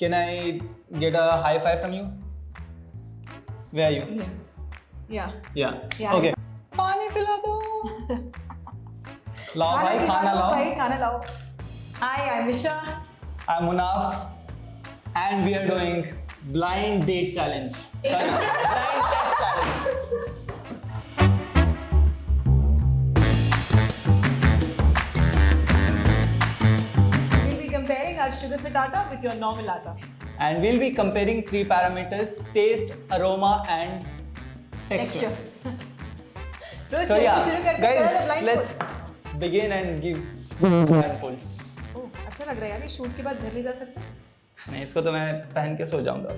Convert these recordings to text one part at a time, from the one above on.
Can I get a high five from you? Where are you? Yeah. Yeah. Okay. पानी पिला दो. लाओ भाई खाना लाओ. भाई खाना लाओ. Hi, I'm Misha. I'm Munaf, and we are doing blind date challenge. Sorry, blind test challenge. We'll be comparing our sugar fit atta with your normal atta. And we'll be comparing three parameters: taste, aroma, and texture. Rose So yeah, शुरू करते हैं guys, blind let's begin and give blindfolds. fold. ओह, अच्छा लग रहा है यार, ये shoot के बाद घर ले जा सकते हैं. नहीं, इसको तो मैं पहन के सो जाऊंगा.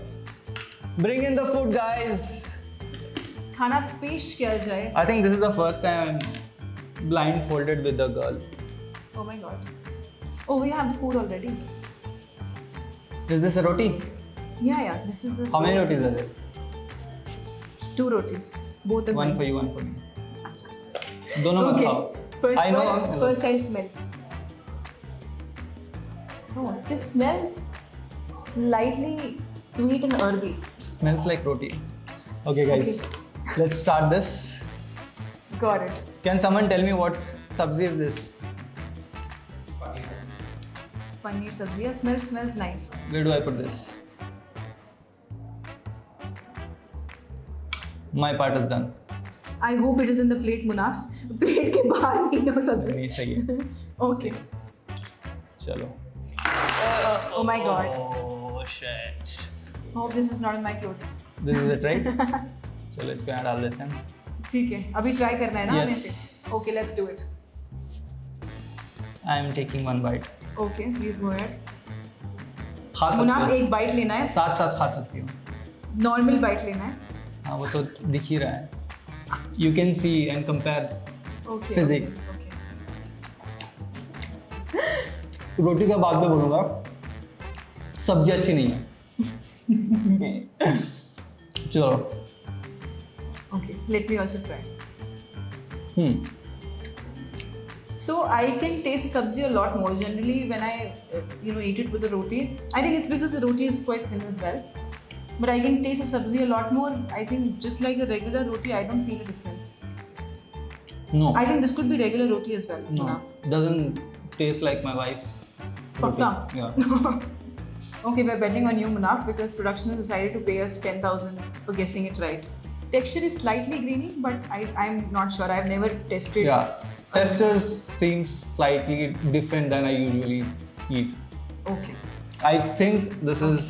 Bring in the food, guys. खाना पेश किया जाए. I think this is the first time I'm blindfolded with a girl. Oh my god. Oh, we have the food already. Is this a roti? Yeah. This is the. How many rotis are there? 2 rotis. Both are One mine. for you, one for me. दोनों मत Okay. खाओ. I know. First I'll smell. Oh, this smells slightly sweet and earthy. Smells like roti. Okay, guys. Let's start this. Got it. Can someone tell me what sabzi is this? Paneer sabzi. Yeah, smells nice. Where do I put this? My part is done. I hope it is in the plate, Munaf. Plate के बाहर नहीं हो sabzi. नहीं सही है. Okay. चलो. Oh my god. Oh shit. Hope this is not in my clothes. This is it, right? चलो इसको यहाँ डाल देते हैं. ठीक है. अभी try करना है ना हमें Yes. से. Okay, let's do it. I am taking one bite. Okay, please go ahead. खा सकती मुनाफ हो. एक बाइट लेना है. साथ साथ खा सकती हो. नॉर्मल बाइट लेना है. हाँ वो तो दिख ही रहा है. You can see and compare. Okay. Physique. Okay. रोटी का बाद में बोलूँगा. सब्जी अच्छी नहीं है. चलो. Okay. Let me also try. So I can taste the sabzi a lot more. Generally, when I eat it with the roti, I think it's because the roti is quite thin as well. But I can taste the sabzi a lot more. I think just like a regular roti, I don't feel a difference. No. I think this could be regular roti as well. No. Doesn't taste like my wife's. Pakka? roti. Yeah. Okay, we're betting on you, Munaf, because production has decided to pay us 10,000 for guessing it right. Texture is slightly greeny, but I'm not sure. I've never tested. Yeah. Texture seems slightly different than I usually eat. Okay. I think this is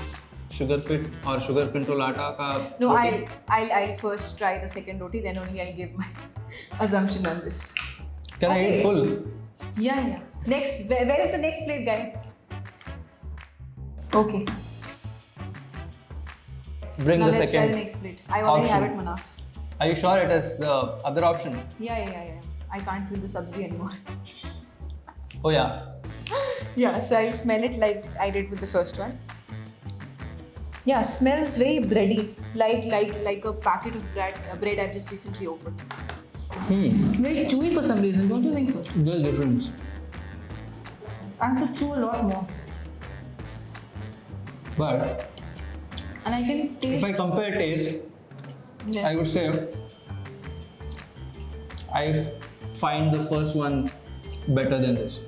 sugar fit or sugar pinto lata ka. No, roti. I'll first try the second roti, then only I'll give my assumption on this. Can I eat full? Yeah. Next, where is the next plate, guys? Okay. Bring Now the let's try second. the next plate. I already have it, option. Manaf. Are you sure it is the other option? Yeah. I can't feel the sabzi anymore. Oh yeah. Yeah, so I'll smell it like I did with the first one. Yeah, smells very bready, like a packet of bread I've just recently opened. Very chewy for some reason, don't you think so? There's difference. I have to chew a lot more, But and I can if taste. I compare taste, Yes. I would say I find the first one better than this.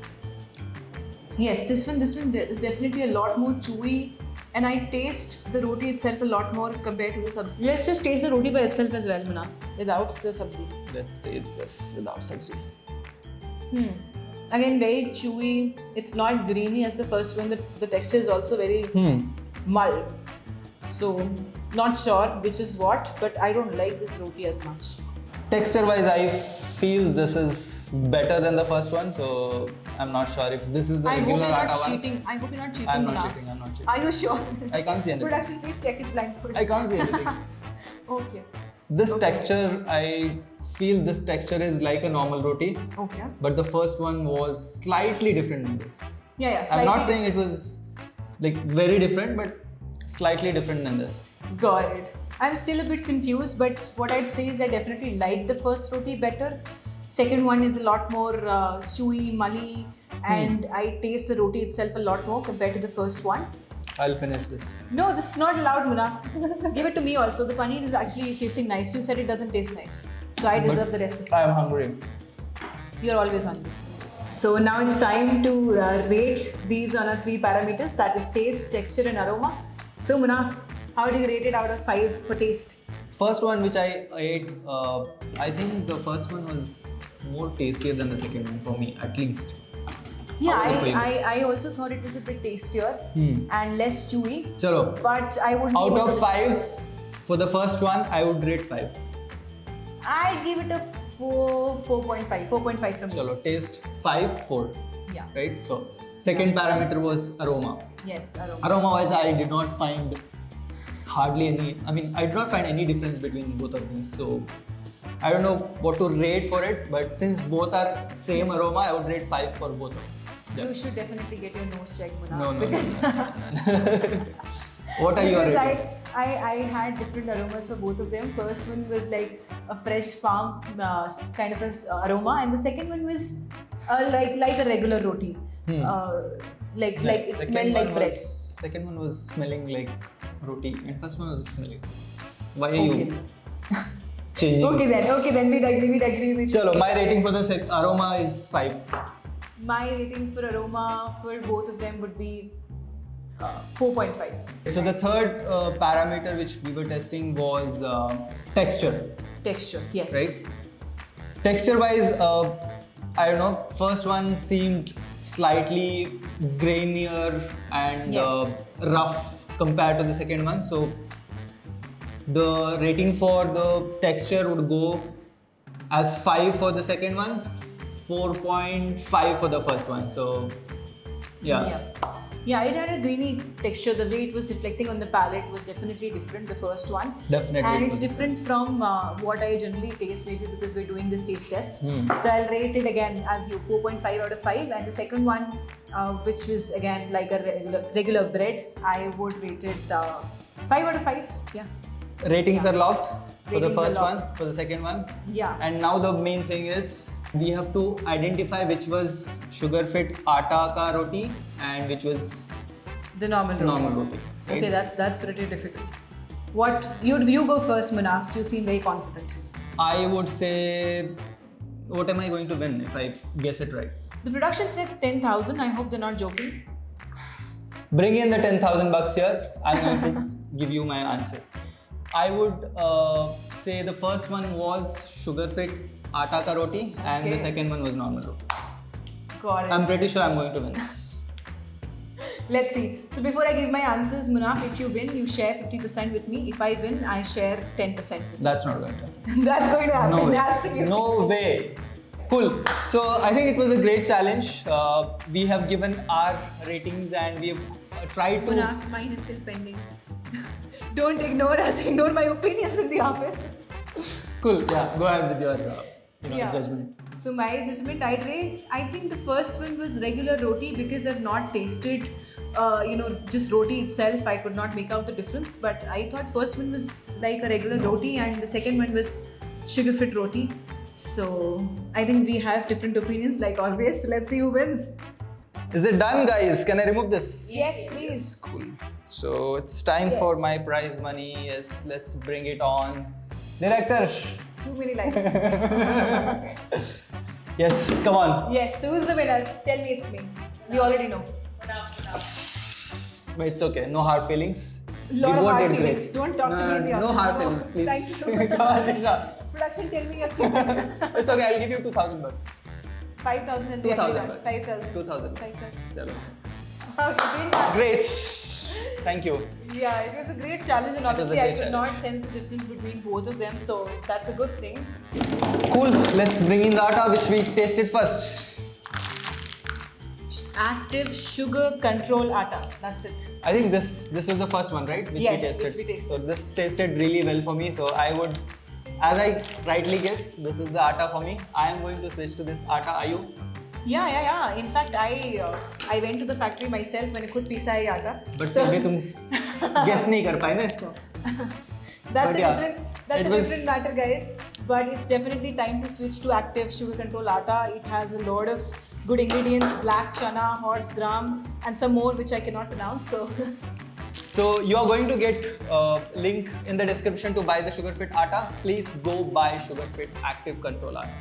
Yes, this one is definitely a lot more chewy, and I taste the roti itself a lot more compared to the sabzi. Let's just taste the roti by itself as well, Manaf, without the sabzi. Let's taste this without sabzi. Again, very chewy. It's not greeny as the first one. The texture is also very mull. So, not sure which is what, but I don't like this roti as much. Texture wise, I feel this is better than the first one, so I'm not sure if this is the I hope you're regular not atta one. cheating. I hope you're not cheating. I'm not Manaf. cheating. I'm not cheating. Are you sure? I can't see anything. Production, please check his blindfold. I can't see anything. Okay. This Okay. texture, I feel this texture is like a normal roti, Okay. but the first one was slightly different than this. Yeah. I'm not slightly saying it was like very different, but slightly different than this. Got it. I'm still a bit confused, but what I'd say is I definitely like the first roti better. Second one is a lot more chewy, mully, and I taste the roti itself a lot more compared to the first one. I'll finish this. No, this is not allowed, Munaf. Give it to me also. The paneer is actually tasting nice. You said it doesn't taste nice. So I deserve the rest of it. I'm hungry. You're always hungry. So now it's time to rate these on our 3 parameters. That is taste, texture and aroma. So Munaf, how do you rate it out of 5 for taste? First one which I ate, I think the first one was more tastier than the second one for me, at least. Yeah, Out of five. I also thought it was a bit tastier and less chewy. Chalo. But I would Out of 5, for the first one, I would rate 5. I'd give it a 4.5. 4.5 from me. Chalo, taste 5, 4. Yeah. Right? So, second parameter was aroma. Yes, aroma. Aroma wise, I did not find hardly any, I mean, I did not find any difference between both of these. So, I don't know what to rate for it, but since both are same aroma, I would rate 5 for both of them. You should definitely get your nose checked, Munaf. No, no, because What are your because ratings? I had different aromas for both of them. First one was like a fresh farm's kind of a aroma, and the second one was like a regular roti. Like it smelled like bread. Second one was smelling like roti, and first one was smelling. Why are you changing? Okay then we'd agree with you. Chalo, my rating for the aroma is 5. My rating for aroma for both of them would be 4.5. So the third parameter which we were testing was texture. Texture, yes. Right? Texture wise, I don't know, first one seemed slightly grainier and Yes. rough compared to the second one. So the rating for the texture would go as 5 for the second one, 4.5 for the first one. So Yeah, it had a greeny texture. The way it was reflecting on the palate was definitely different, the first one. Definitely. And it's different from what I generally taste, maybe because we're doing this taste test. So I'll rate it again as you 4.5 out of 5. And the second one, which was again like a regular bread, I would rate it 5 out of 5. Yeah. ratings are locked for the Ratings are first one, locked. for the second one. Yeah. And now the main thing is we have to identify which was sugar fit atta ka roti and which was The normal roti. normal roti. Right? Okay, that's pretty difficult. What you go first, Munaf. You seem very confident. I would say, what am I going to win if I guess it right? The production said 10,000. I hope they're not joking. Bring in the 10,000 bucks here. I'm going to give you my answer. I would say the first one was sugar fit atta ka roti and the Okay. second one was normal roti. Got it. I'm pretty sure I'm going to win this. Let's see. So before I give my answers, Munaf, if you win, you share 50% with me. If I win, I share 10% with That's not going to happen. you. That's going to happen. No way. Absolutely. No way. Cool. So I think it was a great challenge. We have given our ratings and we have tried to. Munaf, mine is still pending. Don't ignore us. Ignore my opinions in the office. Cool. Yeah. Go ahead with your Yeah. judgment. So my judgment, I think the first one was regular roti because I've not tasted, just roti itself. I could not make out the difference. But I thought first one was like a regular roti and the second one was sugar fit roti. So I think we have different opinions like always. So let's see who wins. Is it done, guys? Can I remove this? Yes, please. Cool. So it's time Yes. for my prize money. Yes, let's bring it on. Director. Too many likes. Yes, come on. Yes, so who's the winner? Tell me it's me. We already know. But it's okay. No hard feelings. Lot You of both hard did feelings. great. Don't talk to me in the No office. hard No. feelings, please. Thank you so much. Come on, Risha. Production, tell me your cheating. It's okay. I'll give you 2,000 bucks. 5,000 and 2,000 bucks. 5,000. 2,000. 5,000. Chalo. Okay, Great. Thank you. yeah, it was a great challenge and It was a honestly I great could not challenge. sense the difference between both of them, so that's a good thing. Cool. Let's bring in the atta which we tasted first. Active sugar control atta. That's it. I think this was the first one, right? Which Yes, we tasted. which we tasted. So this tasted really well for me. So I would, as I rightly guessed, this is the atta for me. I am going to switch to this atta. Are you? Yeah. In fact, I went to the factory myself मैंने खुद पीसा है आटा. But फिर भी तुम guess नहीं कर पाए ना इसको. That's But a yeah, different it was- different matter, guys. But it's definitely time to switch to active sugar control atta. It has a lot of good ingredients: black chana, horse gram, and some more which I cannot pronounce. So So you are going to get link in the description to buy the SugarFit Atta. Please go buy SugarFit Active Control Atta.